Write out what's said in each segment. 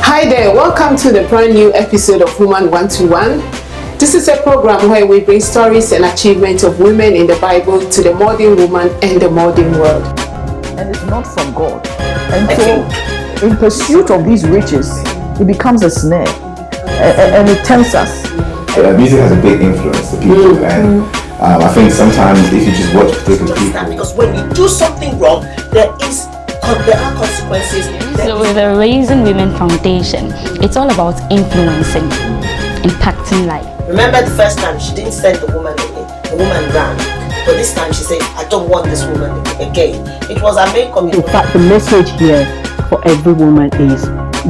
Hi there, welcome to the brand new episode of Woman 121. This is a program where we bring stories and achievements of women in the Bible to the modern woman and the modern world. And it's not from God. And so, in pursuit of these riches, it becomes a snare and it tempts us. Music has a big influence to people, and I think sometimes if you just watch particular people, because when you do something wrong, there are consequences. So with the Raising Women Foundation, it's all about influencing, impacting life. Remember the first time she didn't send the woman again. The woman ran. But this time she said, I don't want this woman again. It was her main commitment. In fact, the message here for every woman is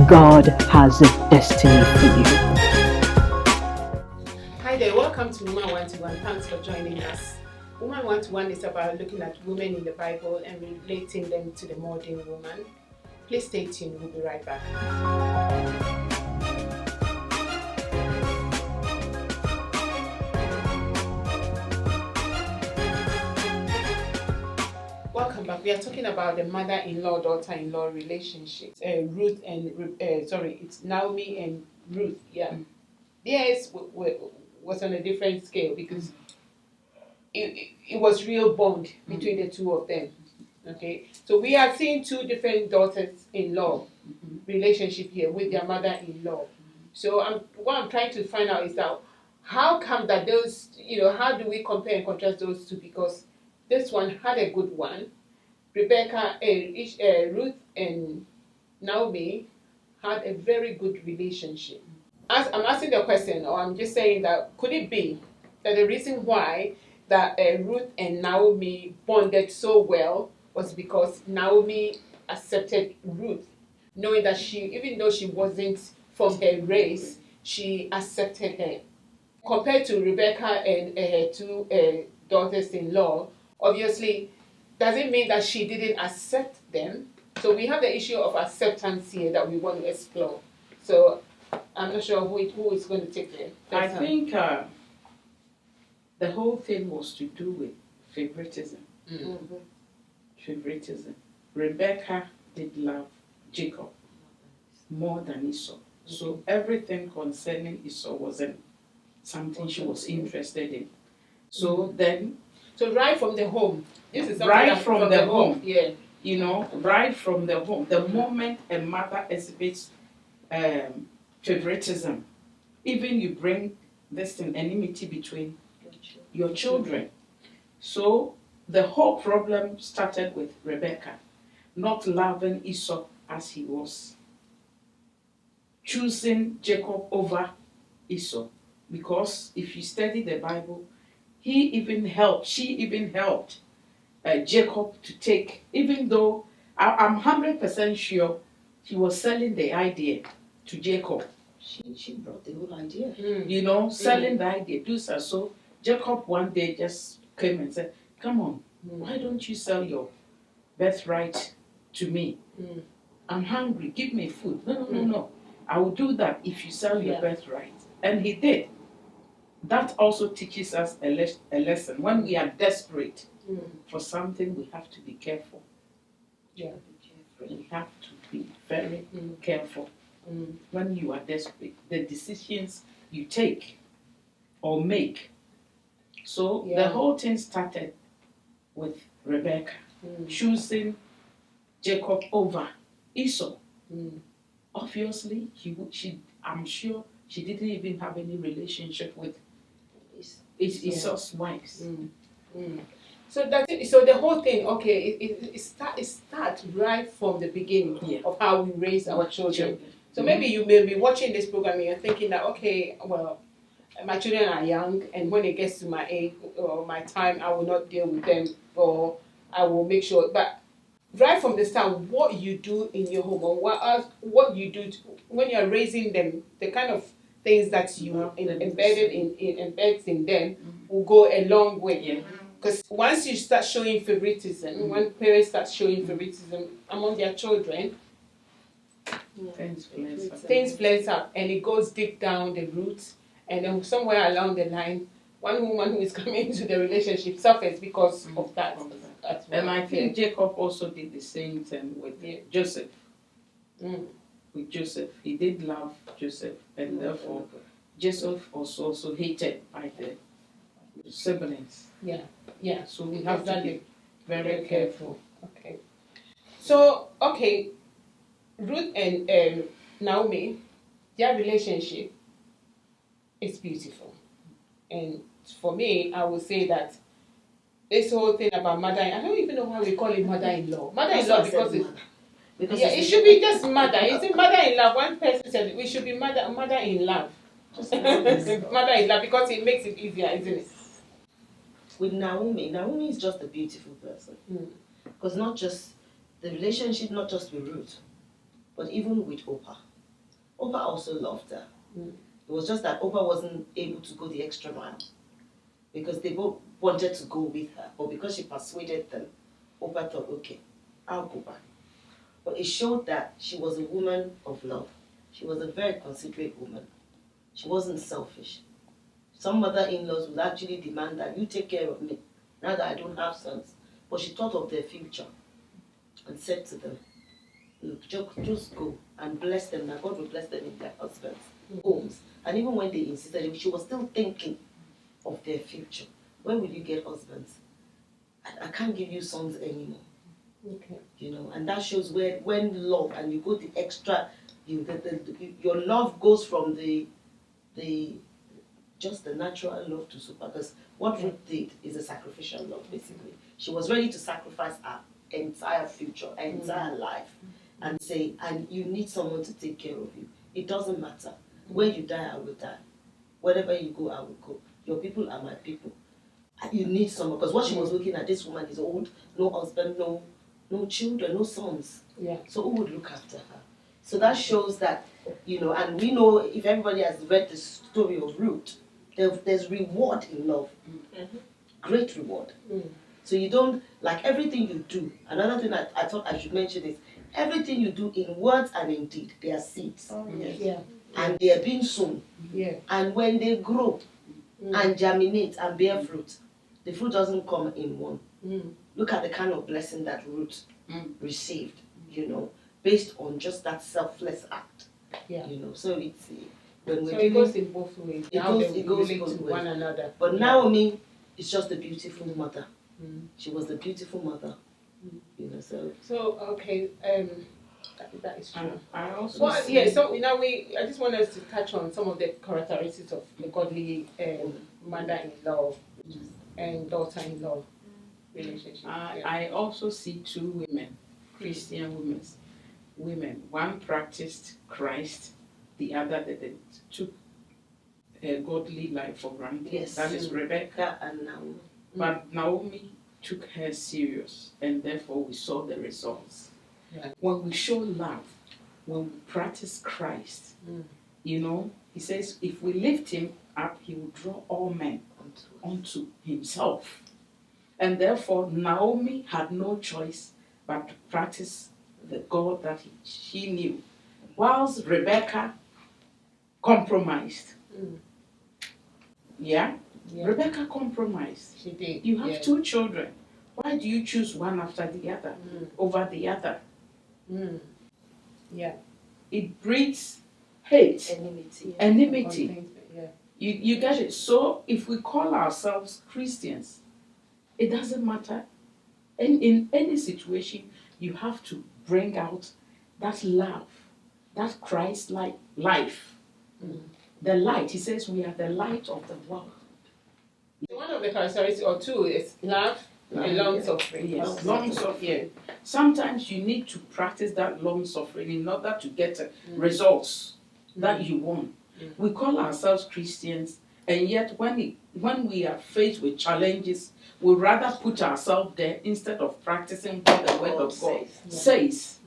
God has a destiny for you. Hi there, welcome to Woman 121. Thanks for joining us. Woman 121 is about looking at women in the Bible and relating them to the modern woman. Please stay tuned, we'll be right back. Welcome back. We are talking about the mother-in-law, daughter-in-law relationship. Ruth and it's Naomi and Ruth. Yeah, theirs was on a different scale because it was real bond between the two of them. Okay, so we are seeing two different daughters-in-law relationship here with their mother-in-law. So what I'm trying to find out is that how come that those, how do we compare and contrast those two? Because this one had a good one. Ruth and Naomi had a very good relationship. As I'm asking the question, or I'm just saying that could it be that the reason why that Ruth and Naomi bonded so well was because Naomi accepted Ruth, knowing that even though she wasn't from her race, she accepted her. Compared to Rebecca and her two daughters-in-law, obviously, doesn't mean that she didn't accept them. So we have the issue of acceptance here that we want to explore. So I'm not sure who is going to take it. I think the whole thing was to do with favoritism. Mm-hmm. Favoritism. Rebecca did love Jacob more than Esau. So everything concerning Esau wasn't something she was interested in. So then... So right from the home. This is right from the home. Yeah. Right from the home. The moment a mother exhibits favoritism, even you bring this enmity between your children. So the whole problem started with Rebecca not loving Esau as he was, choosing Jacob over Esau. Because if you study the Bible, she even helped Jacob to take, even though I'm 100% sure he was selling the idea to Jacob. She brought the whole idea. Selling the idea. Do so. Jacob one day just came and said, come on, why don't you sell your birthright to me? I'm hungry, give me food. No. I will do that if you sell your birthright. And he did. That also teaches us a lesson. When we are desperate for something, we have to be careful. Yeah. We have to be very careful. When you are desperate, the decisions you take or make. So the whole thing started with Rebecca choosing Jacob over Esau. Obviously, I'm sure she didn't even have any relationship with Esau's wives. So that's it. So the whole thing, okay, it starts right from the beginning of how we raise our children. So maybe you may be watching this program and you're thinking that, okay, well, my children are young, and when it gets to my age or my time, I will not deal with them, or I will make sure. But right from the start, what you do in your home, or what you do when you're raising them, the kind of things that you embeds in them will go a long way. Because once you start showing favoritism, when parents start showing favoritism among their children, things flares up, and it goes deep down the roots, and then somewhere along the line, one woman who is coming into the relationship suffers because of that. And I think Jacob also did the same thing with Joseph. with Joseph. He did love Joseph, and therefore Joseph was also hated by the siblings. Yeah. So we have to be very careful. Okay. So, okay, Ruth and Naomi, their relationship is beautiful. And for me, I would say that this whole thing about mother, I don't even know why we call it mother-in-law. Mother-in-law because it's, yeah, it should be just mother. Is it mother-in-law? One person said we should be mother-in-love. Mother-in-law because it makes it easier, isn't it? With Naomi is just a beautiful person. Because not just the relationship, not just with Ruth, but even with Oprah. Oprah also loved her. It was just that Oprah wasn't able to go the extra mile because they both wanted to go with her. But because she persuaded them, Oprah thought, okay, I'll go back. But it showed that she was a woman of love. She was a very considerate woman. She wasn't selfish. Some mother-in-laws would actually demand that you take care of me now that I don't have sons. But she thought of their future and said to them, look, just go and bless them. Now God will bless them in their husbands' homes. And even when they insisted, she was still thinking of their future. When will you get husbands? I can't give you sons anymore. Okay. You know, and that shows when love and you go the extra, your love goes from the just the natural love to super. Because what Ruth did is a sacrificial love, basically. She was ready to sacrifice her entire future, her entire life, and say, and you need someone to take care of you. It doesn't matter. Where you die, I will die. Wherever you go, I will go. Your people are my people. And you need someone. Because what she was looking at, this woman is old, no husband, no children, no sons. Yeah. So who would look after her? So that shows that, you know, and we know if everybody has read the story of Ruth, there's reward in love. Great reward. So you don't, like everything you do, another thing I thought I should mention is, everything you do in words and in deed, they are seeds. Yeah. And they are being sown. Yeah. And when they grow and germinate and bear fruit, the fruit doesn't come in one. Look at the kind of blessing that Ruth received, you know, based on just that selfless act. Yeah. You know, so it's when we're So doing, it goes in both ways. It Now goes- they it goes relate both to ways. one another. But Naomi is just a beautiful mother. She was a beautiful mother. You know, so So okay, that is true. I also Well, see, yeah. So now I just want us to touch on some of the characteristics of the godly mother-in-law and daughter-in-law relationship. I also see two women, Christian women. One practiced Christ, the other didn't. Took a godly life for granted. Yes. That is Rebecca. and Naomi. But Naomi took her serious, and therefore we saw the results. Yeah. When we show love, when we practice Christ, you know, he says if we lift him up, he will draw all men unto himself. And therefore, Naomi had no choice but to practice the God that she knew, whilst Rebecca compromised. Yeah? Rebecca compromised. She did. You have two children. Why do you choose one after the other over the other? Yeah. It breeds hate, Enmity. enmity. Yeah. You get it? So if we call ourselves Christians, it doesn't matter. In any situation, you have to bring out that love, that Christ-like life. The light, he says we are the light of the world. So one of the characteristics, or two, is love and long suffering. Yes, long suffering. Sometimes you need to practice that long suffering in order to get results that you want. We call ourselves Christians, and yet when we are faced with challenges, we rather put ourselves there instead of practicing what the Word of God says.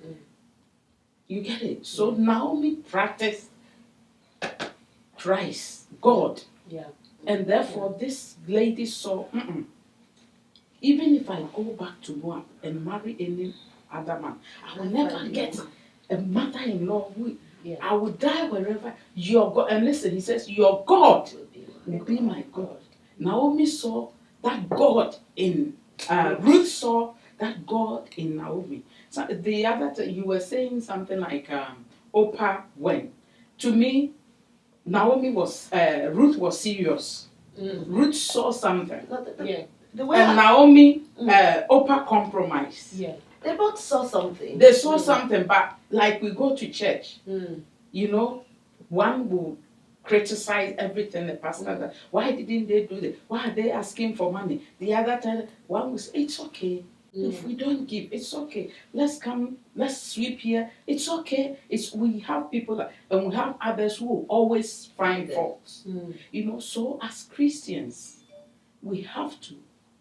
You get it? So Naomi practiced Christ, God. Yeah. And therefore, this lady saw, even if I go back to Moab and marry any other man, I will never get a mother-in-law. I will die wherever your God. And listen, he says, your God will be my God. Naomi saw that God in Ruth saw that God in Naomi. So the other, you were saying something like Oprah went. To me, Ruth was serious. Ruth saw something. Yeah. And Naomi, Oprah compromised. Yeah. They both saw something. They saw something, but like we go to church, one will criticize everything the pastor does. Why didn't they do that? Why are they asking for money? The other time, one will say, it's okay. If we don't give, it's okay. Let's come, let's sweep here. It's okay. We have people and we have others who will always find faults. So as Christians, we have to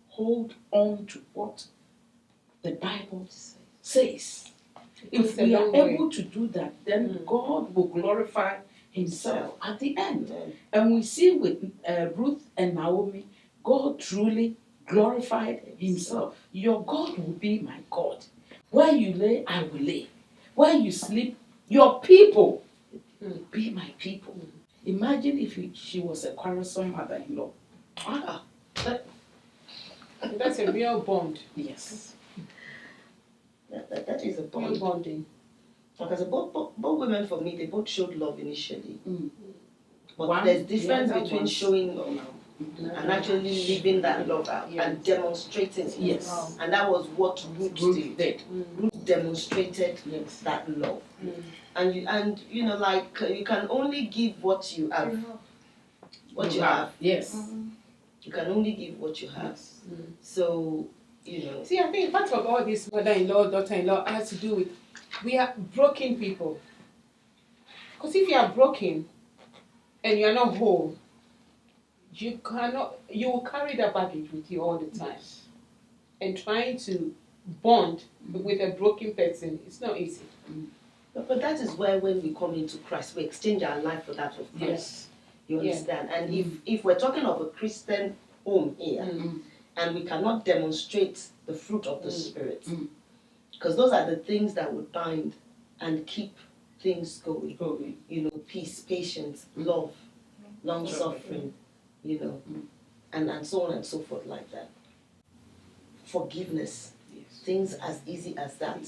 hold on to what the Bible says. If we are able to do that, then God will glorify Himself at the end. And we see with Ruth and Naomi, God truly glorified Himself. Your God will be my God. Where you lay, I will lay. Where you sleep, your people will be my people. Imagine if she was a quarrelsome mother-in-law. That's a real bond. Yes. That is a bond. Real bonding. Because both women, for me, they both showed love initially. But there's difference between showing love and actually living that love out and demonstrating it. Yes. And that was what Ruth did. Ruth demonstrated that love. And you know, like you can only give what you have. What you have. Yes. You can only give what you have. So, you know. See, I think part of all this mother-in-law, daughter-in-law has to do with we are broken people. Because if you are broken and you are not whole, you will carry that baggage with you all the time. And trying to bond with a broken person, it's not easy. But that is where when we come into Christ, we exchange our life for that of Christ. Yes. You understand? And if we're talking of a Christian home here, and we cannot demonstrate the fruit of the Spirit, because those are the things that would bind and keep things going. You know, peace, patience, love, long suffering, you know, and so on and so forth like that. Forgiveness, things as easy as that.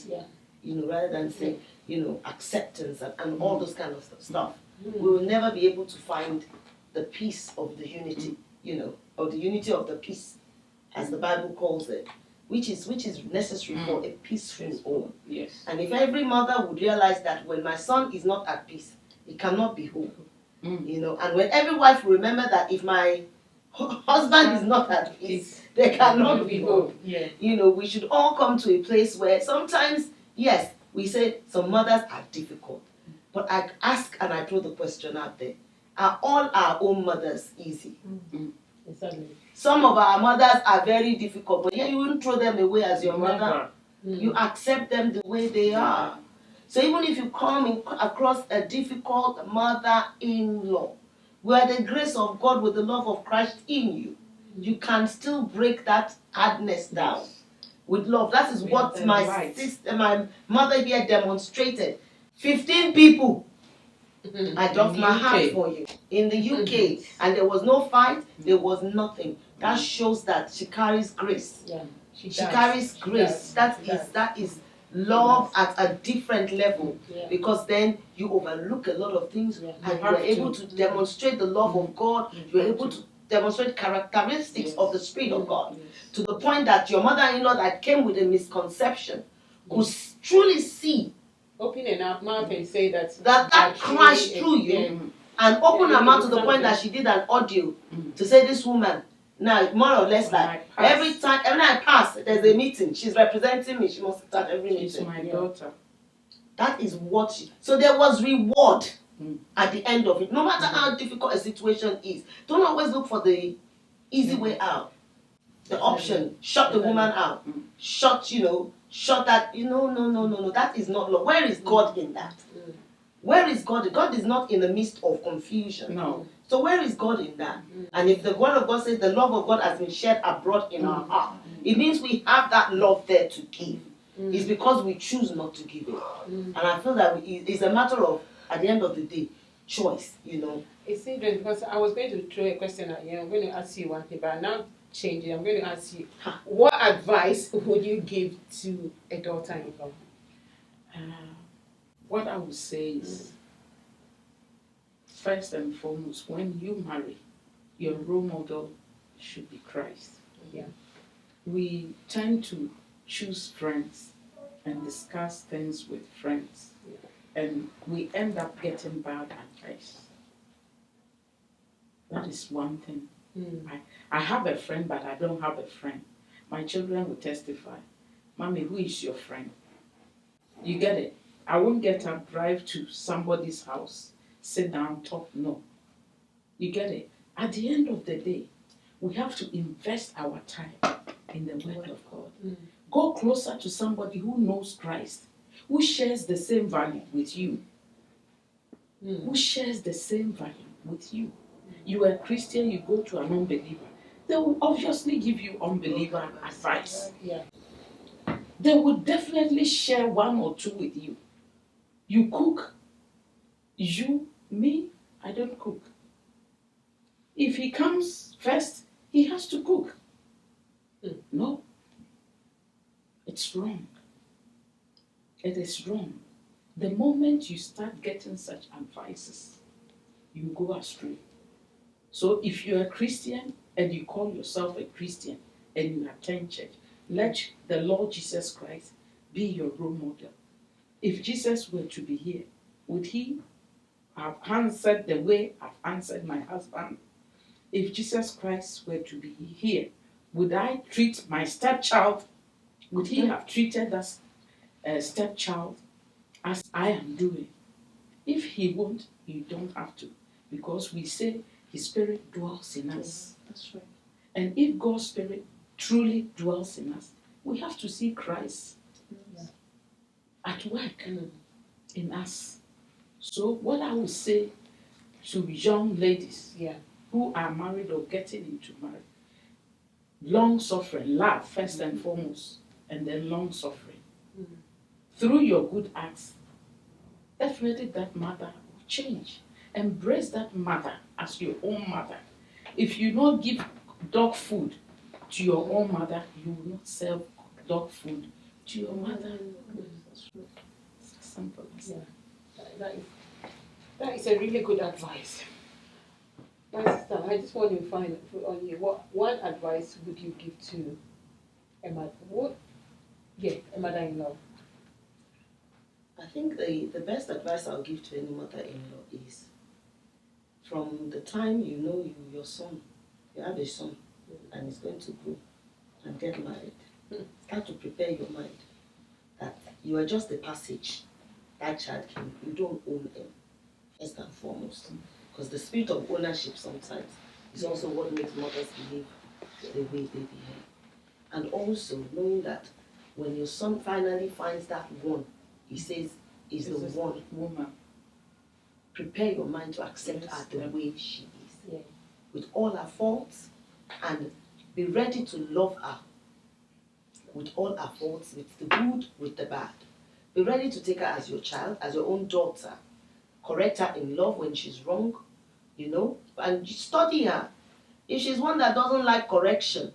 You know, rather than say, you know, acceptance and all those kind of stuff. We will never be able to find the peace of the unity, you know, or the unity of the peace, as the Bible calls it, which is necessary for a peaceful home. Yes. And if every mother would realize that when my son is not at peace, he cannot be whole, you know, and when every wife will remember that if my husband is not at peace, they cannot be whole. You know, we should all come to a place where sometimes, yes, we say some mothers are difficult, but I ask and I throw the question out there: are all our own mothers easy? Exactly. Some of our mothers are very difficult, but you wouldn't throw them away as your mother. You accept them the way they are. So even if you come across a difficult mother-in-law, where the grace of God with the love of Christ in you, you can still break that hardness down with love. That is what my sister, my mother here demonstrated. 15 people. I dropped my heart for you in the UK, and there was no fight, there was nothing. That shows that she carries grace. She carries grace. That is love at a different level, because then you overlook a lot of things and you are able to demonstrate the love of God. You are able to demonstrate characteristics of the Spirit of God to the point that your mother-in-law that came with a misconception could truly see. Open her mouth and say that crashed through you, and open her mouth to the point that she did an audio to say this woman. Now, more or less, like every time I pass, there's a meeting. She's representing me. She must start every meeting. She's my daughter. That is what she. So there was reward at the end of it. No matter how difficult a situation is, don't always look for the easy way out. The option, shut the woman out, shut that. No. That is not love. Where is God in that? Where is God? God is not in the midst of confusion. No. So where is God in that? And if the word of God says the love of God has been shed abroad in our heart, it means we have that love there to give. It's because we choose not to give it. And I feel that it's a matter of, at the end of the day, choice, you know. It's interesting because I was going to throw a question at you. I'm going to ask you one thing, but now changing. I'm going to ask you, what advice would you give to a daughter-in-law? what I would say is, first and foremost, when you marry, your role model should be Christ. Yeah. We tend to choose friends and discuss things with friends, and we end up getting bad advice. That is one thing. I have a friend, but I don't have a friend. My children will testify. Mommy, who is your friend? You get it? I won't get up, drive to somebody's house, sit down, talk. No. You get it? At the end of the day, we have to invest our time in the Word of God. Go closer to somebody who knows Christ, who shares the same value with you. Who shares the same value with you. You are a Christian, you go to an unbeliever. They will obviously give you unbeliever advice. Yeah. They will definitely share one or two with you. You cook. Me, I don't cook. If he comes first, he has to cook. No. It's wrong. It is wrong. The moment you start getting such advices, you go astray. So if you're a Christian and you call yourself a Christian and you attend church, let the Lord Jesus Christ be your role model. If Jesus were to be here, would he have answered the way I've answered my husband? If Jesus Christ were to be here, would I treat my stepchild? Would he have treated that stepchild as I am doing? If he won't, you don't have to. Because we say his spirit dwells in us. That's right. And if God's spirit truly dwells in us, we have to see Christ at work in us. So what I would say to young ladies who are married or getting into marriage, long suffering, love first and foremost, and then long suffering. Through your good acts, definitely that mother will change. Embrace that mother as your own mother. If you don't give dog food to your own mother, you will not serve dog food to your mother. It's as simple as that. That is a really good advice. My sister, I just want to find on you, what advice would you give to a mother-in-law? I think the best advice I'll give to any mother-in-law is, from the time you know your son, you have a son, and he's going to grow and get married, start to prepare your mind that you are just the passage that child came. You don't own him, first and foremost. Because the spirit of ownership sometimes is also what makes mothers behave the way they behave. And also knowing that when your son finally finds that one, he says is the one woman. Prepare your mind to accept her the way she is, with all her faults, and be ready to love her with all her faults, with the good, with the bad. Be ready to take her as your child, as your own daughter. Correct her in love when she's wrong, and study her. If she's one that doesn't like correction,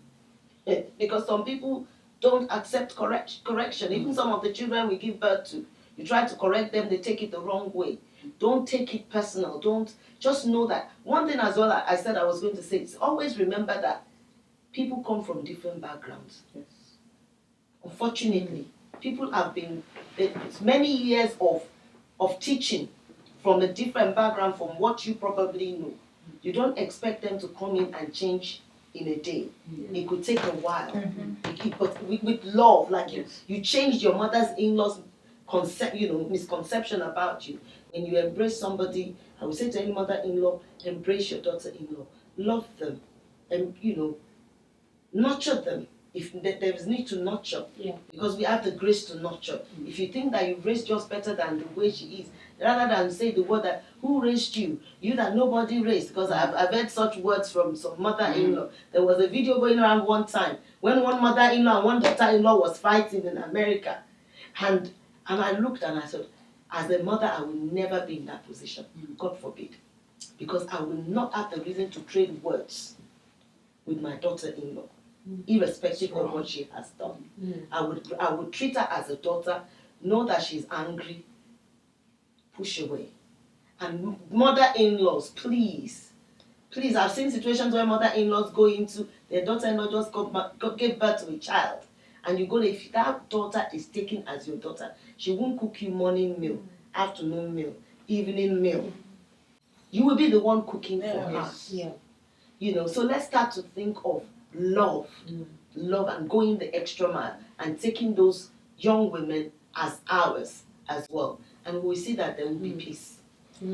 because some people don't accept correction. Even some of the children we give birth to, you try to correct them, they take it the wrong way. Don't take it personal. Don't, just know that. One thing as well I said I was going to say is always remember that people come from different backgrounds. Yes. Unfortunately, people have been, it's many years of teaching from a different background from what you probably know. You don't expect them to come in and change in a day. It could take a while. But with love, like you changed your mother's-in-law's misconception about you. When you embrace somebody, I would say to any mother-in-law, embrace your daughter-in-law. Love them. And, nurture them. If there is need to nurture, because we have the grace to nurture. If you think that you raised yours better than the way she is, rather than say the word that, who raised you? You that nobody raised. Because I've heard such words from some mother-in-law. There was a video going around one time when one mother-in-law and one daughter-in-law was fighting in America. And I looked and I said, as a mother, I will never be in that position. God forbid. Because I will not have the reason to trade words with my daughter-in-law, irrespective of what she has done. I would treat her as a daughter, know that she's angry, push away. And mother-in-laws, please, I've seen situations where mother-in-laws go into their daughter-in-law just gave birth to a child, and you go, if that daughter is taken as your daughter, she won't cook you morning meal, afternoon meal, evening meal. You will be the one cooking for her. Yeah. You know, so let's start to think of love, and going the extra mile and taking those young women as ours as well. And we see that there will be peace.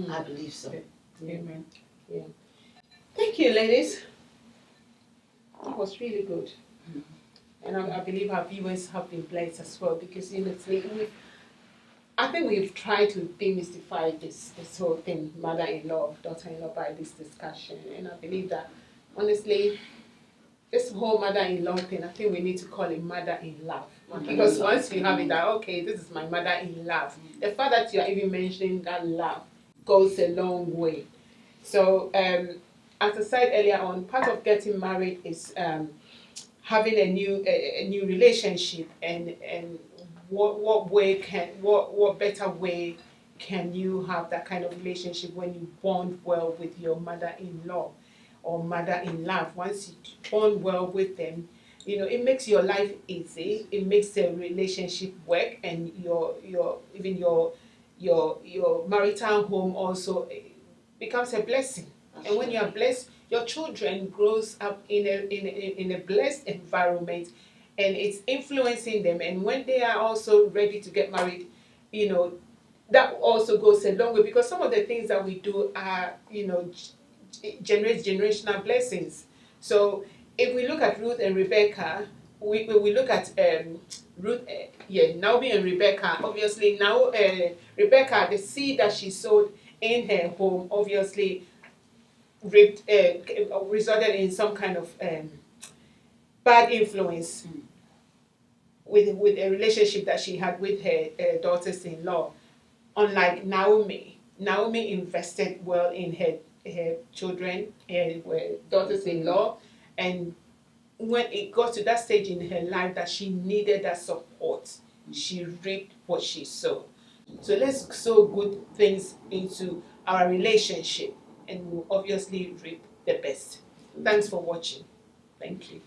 I believe so. Amen. Yeah. Thank you, ladies. That was really good. And I believe our viewers have been blessed as well, because I think we've tried to demystify this whole thing, mother-in-law, daughter-in-law, by this discussion. And I believe that, honestly, this whole mother-in-law thing, I think we need to call it mother-in-love. Because once you have it, that, okay, this is my mother-in-love. The fact that you're even mentioning that love goes a long way. So, as I said earlier on, part of getting married is having a new relationship, and what better way can you have that kind of relationship when you bond well with your mother-in-law or mother-in-love? Once you bond well with them, you know, it makes your life easy. It makes the relationship work, and your marital home also becomes a blessing. And when you are blessed, your children grows up in a blessed environment, and it's influencing them. And when they are also ready to get married, you know, that also goes a long way, because some of the things that we do are, you know, generate generational blessings. So if we look at Ruth and Rebecca, we look at Naomi and Rebecca. Obviously, now Rebecca, the seed that she sowed in her home, obviously resulted in some kind of bad influence with a relationship that she had with her daughters-in-law. Unlike Naomi invested well in her children and daughters-in-law, and when it got to that stage in her life that she needed that support, she reaped what she sowed. So let's sow good things into our relationship, and we'll obviously reap the best. Thanks for watching. Thank you.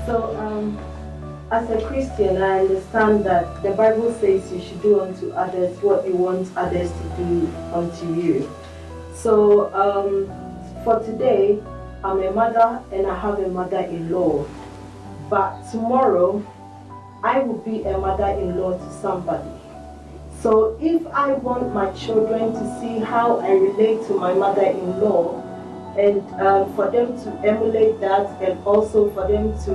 So, as a Christian, I understand that the Bible says you should do unto others what you want others to do unto you. So, for today, I'm a mother and I have a mother-in-law. But tomorrow, I will be a mother-in-law to somebody. So if I want my children to see how I relate to my mother-in-law, and for them to emulate that, and also for them to,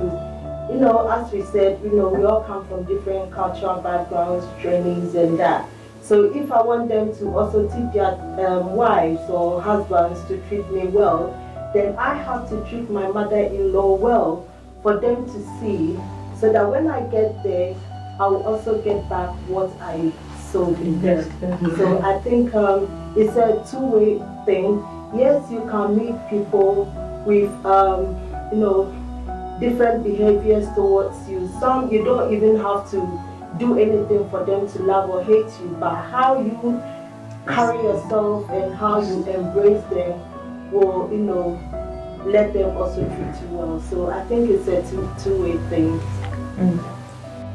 you know, as we said, you know, we all come from different cultural backgrounds, trainings and that. So if I want them to also teach their wives or husbands to treat me well, then I have to treat my mother-in-law well for them to see, so that when I get there, I will also get back what I sowed in them. So I think it's a two-way thing. Yes, you can meet people with, you know, different behaviors towards you. Some you don't even have to do anything for them to love or hate you, but how you carry yourself and how you embrace them will, you know, let them also treat you well. So I think it's a two-way thing.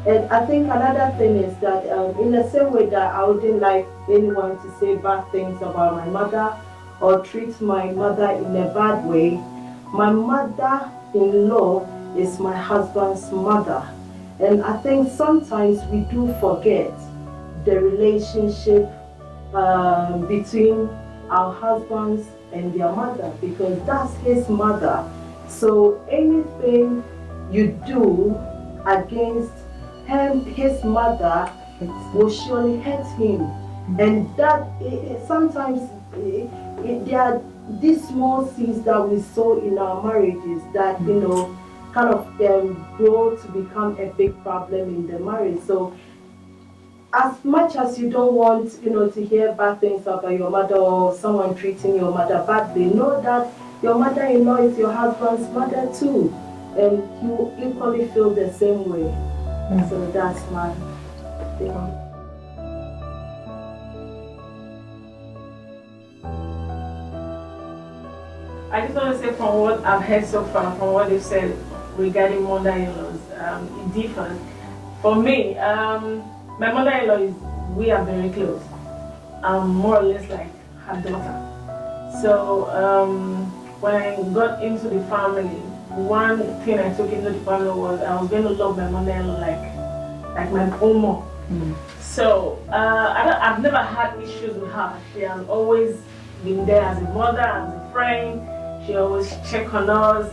And I think another thing is that in the same way that I wouldn't like anyone to say bad things about my mother or treat my mother in a bad way, my mother-in-law is my husband's mother. And I think sometimes we do forget the relationship between our husbands and their mother, because that's his mother. So anything you do against his mother will surely hurt him. And that sometimes there are these small seeds that we sow in our marriages that, you know, kind of grow to become a big problem in the marriage. So as much as you don't want, you know, to hear bad things about your mother or someone treating your mother badly, know that your mother-in-law is your husband's mother too. and you equally feel the same way. So that's my thing. I just want to say from what I've heard so far, from what they've said regarding mother-in-laws, it differs. For me, my mother-in-law we are very close. I'm more or less like her daughter. So when I got into the family, one thing I took into the family was I was going to love my mother-in-law like my own mom. So I've never had issues with her. She has always been there as a mother, as a friend. She always check on us.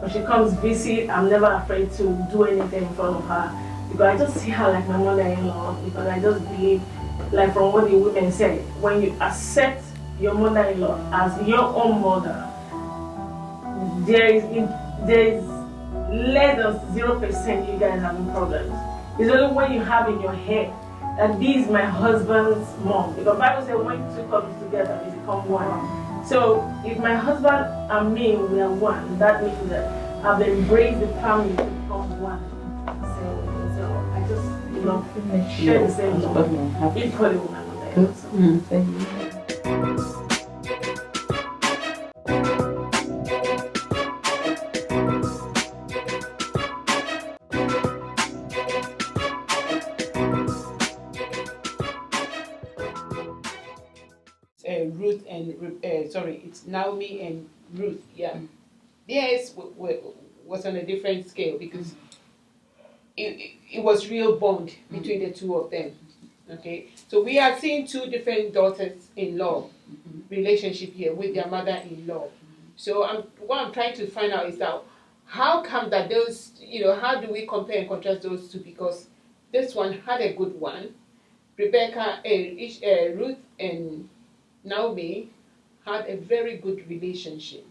When she comes visit, I'm never afraid to do anything in front of her because I just see her like my mother-in-law. Because I just believe, like from what the women say, when you accept your mother-in-law as your own mother, there is less than 0% you guys having problems. It's only when you have in your head that this is my husband's mom. Because Bible says when two come together, they become one. So if my husband and me we are one, that means that I've embraced the family to become one. So I just share the same love equally with my mother. Ruth and it's Naomi and Ruth. Yeah, theirs was on a different scale because it was real bond between the two of them. Okay, so we are seeing two different daughters-in-law relationship here with their mother-in-law. So what I'm trying to find out is that how come that those, how do we compare and contrast those two? Because this one had a good one. Ruth and Naomi had a very good relationship.